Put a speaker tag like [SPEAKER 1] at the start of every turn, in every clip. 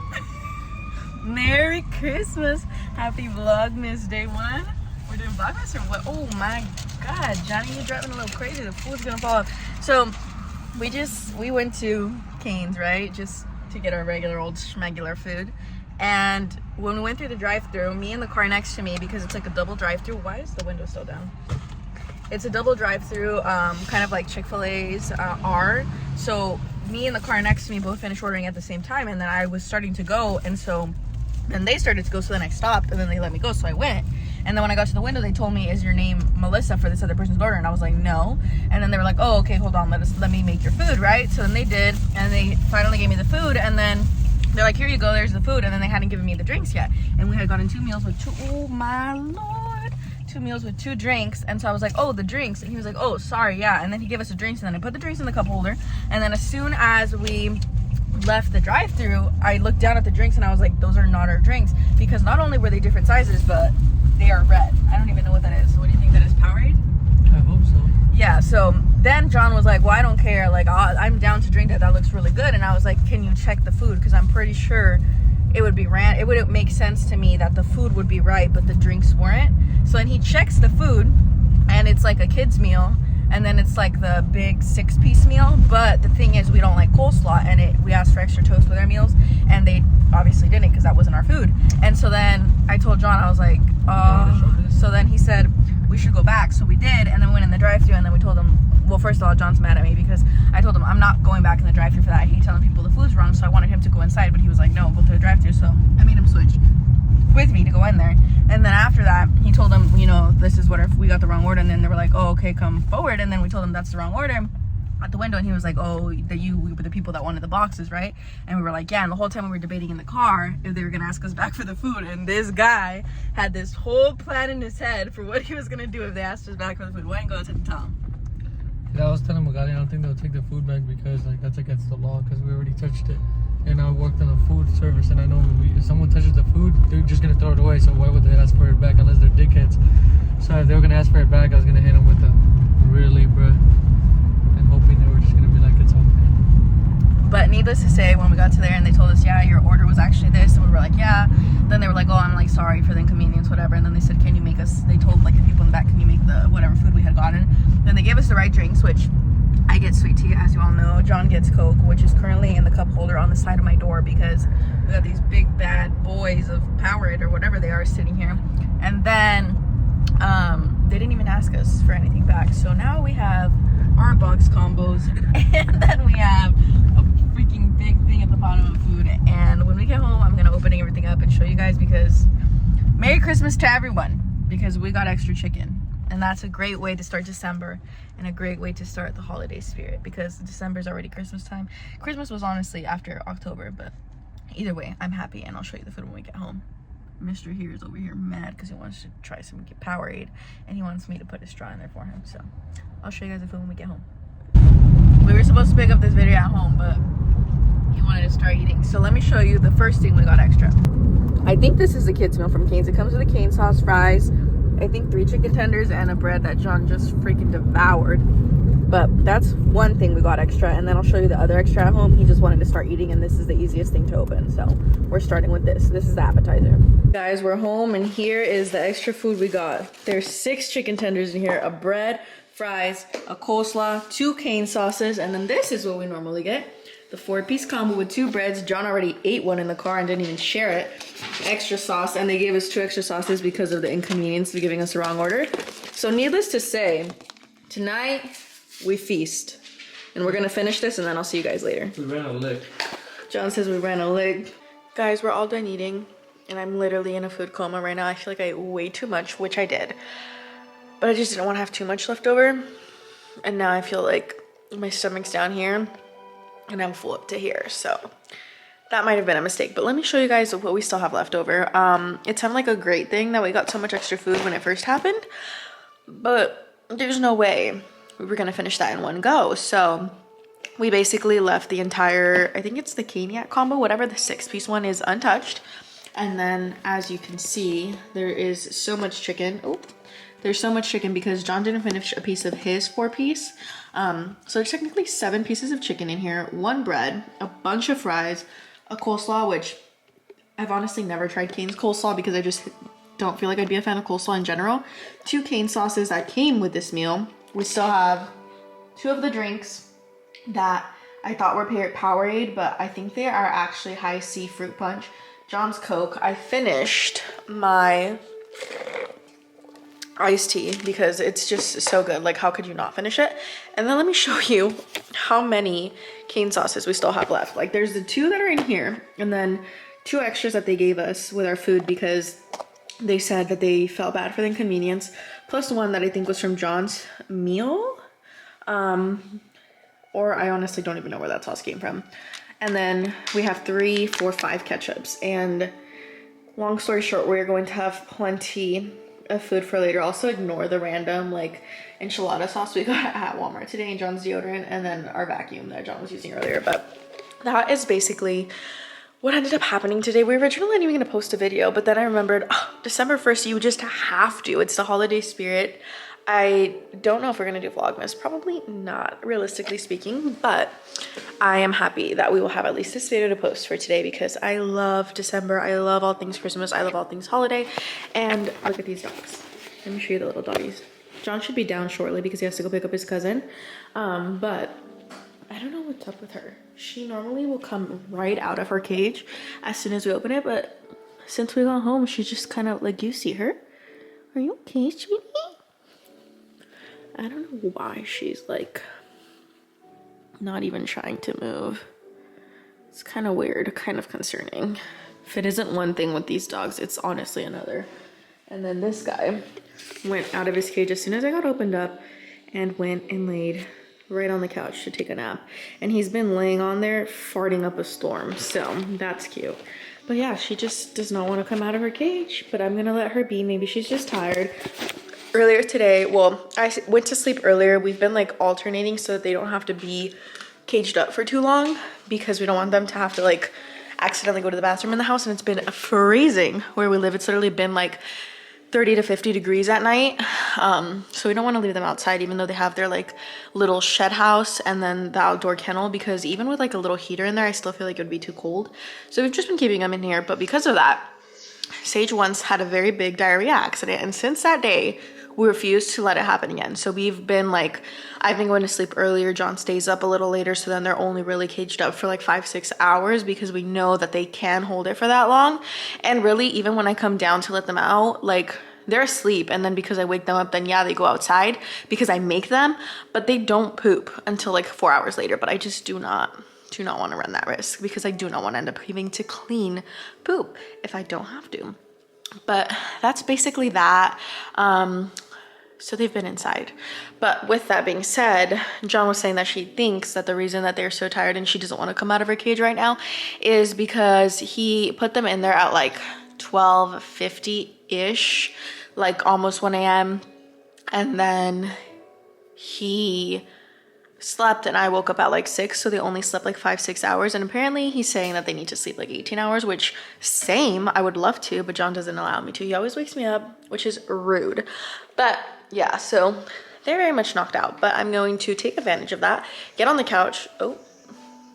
[SPEAKER 1] Christmas. Merry Christmas. Happy Vlogmas day 1. We're doing Vlogmas or what? Oh my God, Johnny, you're driving a little crazy. The food's gonna fall off. So we went to Cane's, right? Just to get our regular old schmegular food. And when we went through the drive-thru, me and the car next to me, because it's like a double drive-thru. Why is the window still down? It's a double drive-thru, kind of like Chick-fil-A's are. So me and the car next to me both finished ordering at the same time, and then I was starting to go, and so then they started to go, so then I stopped, and then they let me go, so I went. And then when I got to the window, they told me, "Is your name Melissa for this other person's order?" And I was like, "No." And then they were like, "Oh, okay, hold on, let me make your food," right? So then they did, and they finally gave me the food, and then they're like, "Here you go, there's the food," and then they hadn't given me the drinks yet. And we had gotten 2 meals with oh my Lord, 2 meals with 2 drinks. And so I was like, "Oh, the drinks." And he was like, "Oh, sorry, yeah." And then he gave us the drinks, and then I put the drinks in the cup holder. And then as soon as we left the drive-thru, I looked down at the drinks and I was like, "Those are not our drinks," because not only were they different sizes, but they are red. I don't even know what that is. So what do you think that is? Powerade?
[SPEAKER 2] I hope so.
[SPEAKER 1] Yeah, so then John was like, "Well, I don't care, like I'm down to drink that looks really good." And I was like, "Can you check the food? Because I'm pretty sure it would be it wouldn't make sense to me that the food would be right but the drinks weren't." So then he checks the food, and it's like a kid's meal, and then it's like the big 6-piece meal. But the thing is, we don't like coleslaw, and we asked for extra toast with our meals, and they obviously didn't, because that wasn't our food. And so then I told John, I was like, so then he said we should go back. So we did, and then we went in the drive-thru, and then we told him, well, first of all, John's mad at me because I told him I'm not going back in the drive-thru for that. I hate telling people the food's wrong, so I wanted him to go inside, but he was like, "No, go to the drive-thru." So I made him switch with me to go in there. And then after that, he told them, "This is what we got the wrong order." And then they were like, "Oh, okay, come forward." And then we told him that's the wrong order at the window, and he was like, "Oh, we were the people that wanted the boxes, right?" And we were like, "Yeah." And the whole time we were debating in the car if they were gonna ask us back for the food, and this guy had this whole plan in his head for what he was gonna do if they asked us back for the food. Why didn't go ahead and tell him?
[SPEAKER 2] Yeah, I was telling Magali I don't think they'll take the food back because that's against the law, because we already touched it. And I worked in a food service, and I know if someone touches the food, they're just gonna throw it away. So why would they ask for it back unless they're dickheads? So if they were gonna ask for it back, I was gonna hit them with a "really, bruh," and hoping they were just gonna be like, "It's okay."
[SPEAKER 1] But needless to say, when we got to there and they told us, "Yeah, your order was actually this," and we were like, "Yeah," then they were like, "Oh, I'm like sorry for the inconvenience, whatever." And then they said, "Can you make us?" They told like the people in the back, "Can you make the whatever food we had gotten?" Then they gave us the right drinks, which I get sweet tea, as you all know. John gets Coke, which is currently in the cup holder on the side of my door because we got these big bad boys of Powerade or whatever they are sitting here. And then they didn't even ask us for anything back. So now we have our box combos, and then we have a freaking big thing at the bottom of food. And when we get home, I'm gonna open everything up and show you guys, because Merry Christmas to everyone, because we got extra chicken. And that's a great way to start December, and a great way to start the holiday spirit, because December is already Christmas time. Christmas was honestly after October, but either way, I'm happy, and I'll show you the food when we get home. Mr. here is over here mad because he wants to try some Powerade, and he wants me to put a straw in there for him. So I'll show you guys the food when we get home. We were supposed to pick up this video at home, but he wanted to start eating. So let me show you the first thing we got extra. I think this is the kids meal from Cane's. It comes with a cane sauce, fries, I think 3 chicken tenders, and a bread that John just freaking devoured. But that's one thing we got extra, and then I'll show you the other extra at home. He just wanted to start eating, and this is the easiest thing to open. So we're starting with this. This is the appetizer. Guys, we're home, and here is the extra food we got. There's 6 chicken tenders in here, a bread, fries, a coleslaw, 2 cane sauces, and then this is what we normally get. The 4-piece combo with 2 breads. John already ate one in the car and didn't even share it. Extra sauce, and they gave us 2 extra sauces because of the inconvenience of giving us the wrong order. So needless to say, tonight we feast. And we're gonna finish this, and then I'll see you guys later.
[SPEAKER 2] We ran a lick.
[SPEAKER 1] John says we ran a lick. Guys, we're all done eating, and I'm literally in a food coma right now. I feel like I ate way too much, which I did. But I just didn't want to have too much left over. And now I feel like my stomach's down here, and I'm full up to here. So that might have been a mistake, but let me show you guys what we still have left over. It sounded like a great thing that we got so much extra food when it first happened, but there's no way we were gonna finish that in one go. So we basically left the entire, I think it's the Caniac combo, whatever the 6-piece one is, untouched. And then as you can see, there is so much chicken. Oh, there's so much chicken because John didn't finish a piece of his 4-piece. So there's technically 7 pieces of chicken in here, 1 bread, a bunch of fries, a coleslaw, which I've honestly never tried Cane's coleslaw because I just don't feel like I'd be a fan of coleslaw in general. 2 Cane sauces that came with this meal. We still have 2 of the drinks that I thought were Powerade, but I think they are actually High C fruit punch. John's Coke. I finished my iced tea because it's just so good. Like, how could you not finish it? And then let me show you how many Cane sauces we still have left. Like, there's the 2 that are in here, and then 2 extras that they gave us with our food because they said that they felt bad for the inconvenience, plus one that I think was from John's meal. Or I honestly don't even know where that sauce came from. And then we have 3, 4, 5 ketchups. And long story short, we're going to have plenty of food for later. Also ignore the random like enchilada sauce we got at Walmart today, and John's deodorant, and then our vacuum that John was using earlier. But that is basically what ended up happening today. We were originally not even going to post a video, but then I remembered, oh, December 1st, you just have to. It's the holiday spirit. I don't know if we're going to do Vlogmas. Probably not, realistically speaking, but I am happy that we will have at least this video to post for today because I love December. I love all things Christmas. I love all things holiday. And look at these dogs. Let me show you the little doggies. John should be down shortly because he has to go pick up his cousin. But I don't know what's up with her. She normally will come right out of her cage as soon as we open it, but since we got home, she's just kind of like, you see her? Are you okay, sweetie? I don't know why she's like not even trying to move. It's kind of weird, kind of concerning. If it isn't one thing with these dogs, it's honestly another. And then this guy went out of his cage as soon as I got opened up and went and laid right on the couch to take a nap. And he's been laying on there farting up a storm, so that's cute. But yeah, she just does not want to come out of her cage, but I'm gonna let her be. Maybe she's just tired. Earlier today, well, I went to sleep earlier. We've been like alternating so that they don't have to be caged up for too long because we don't want them to have to like accidentally go to the bathroom in the house. And it's been freezing where we live. It's literally been like 30 to 50 degrees at night. So we don't want to leave them outside even though they have their like little shed house and then the outdoor kennel, because even with like a little heater in there, I still feel like it would be too cold. So we've just been keeping them in here. But because of that, Sage once had a very big diarrhea accident, and since that day we refuse to let it happen again. So we've been like, I've been going to sleep earlier, John stays up a little later, so then they're only really caged up for like 5-6 hours because we know that they can hold it for that long. And really, even when I come down to let them out, like they're asleep, and then because I wake them up, then yeah, they go outside because I make them, but they don't poop until like 4 hours later. But I just do not want to run that risk because I do not want to end up having to clean poop if I don't have to. But that's basically that. So they've been inside. But with that being said, John was saying that she thinks that the reason that they're so tired and she doesn't want to come out of her cage right now is because he put them in there at like 12:50-ish, like almost 1 a.m. And then he slept and I woke up at like 6, so they only slept like 5-6 hours. And apparently he's saying that they need to sleep like 18 hours, which same, I would love to, but John doesn't allow me to. He always wakes me up, which is rude. But yeah, so they're very much knocked out, but I'm going to take advantage of that, get on the couch. Oh,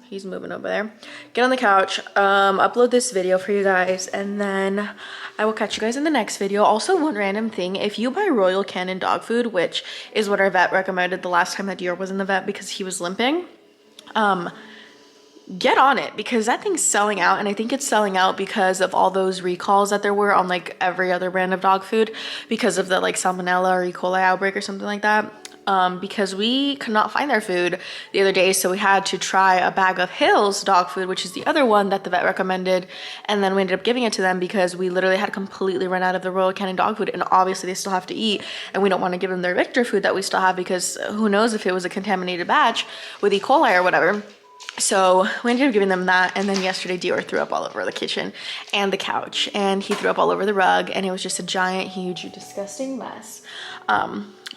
[SPEAKER 1] he's moving over there. Get on the couch, upload this video for you guys, and then I will catch you guys in the next video. Also, one random thing, if you buy Royal Canin dog food, which is what our vet recommended the last time that Dior was in the vet because he was limping, get on it because that thing's selling out. And I think it's selling out because of all those recalls that there were on like every other brand of dog food because of the like salmonella or E. coli outbreak or something like that. Because we could not find their food the other day, so we had to try a bag of Hill's dog food, which is the other one that the vet recommended, and then we ended up giving it to them because we literally had completely run out of the Royal Canin dog food, and obviously they still have to eat, and we don't want to give them their Victor food that we still have because who knows if it was a contaminated batch with E. coli or whatever. So we ended up giving them that, and then yesterday Dior threw up all over the kitchen and the couch, and he threw up all over the rug, and it was just a giant, huge, disgusting mess.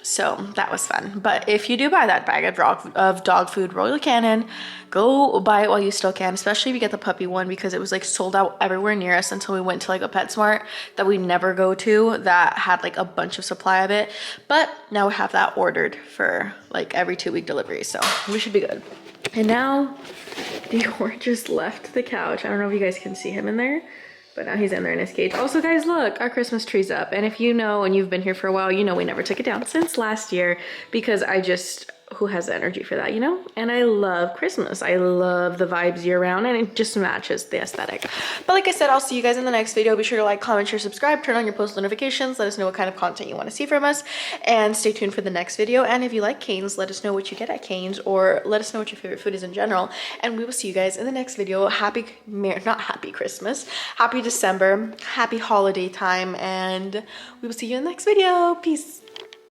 [SPEAKER 1] So that was fun. But if you do buy that bag of dog food, Royal Canin, go buy it while you still can, especially if you get the puppy one, because it was like sold out everywhere near us until we went to like a PetSmart that we never go to that had like a bunch of supply of it. But now we have that ordered for like every 2-week delivery, so we should be good. And now Dior just left the couch. I don't know if you guys can see him in there, but now he's in there in his cage. Also, guys, look, our Christmas tree's up. And if you know, and you've been here for a while, you know we never took it down since last year because who has the energy for that, you know? And I love Christmas. I love the vibes year round, and it just matches the aesthetic. But like I said, I'll see you guys in the next video. Be sure to like, comment, share, subscribe, turn on your post notifications. Let us know what kind of content you want to see from us, and stay tuned for the next video. And if you like Cane's, let us know what you get at Cane's, or let us know what your favorite food is in general. And we will see you guys in the next video. Not happy Christmas, happy December, happy holiday time, and we will see you in the next video. Peace.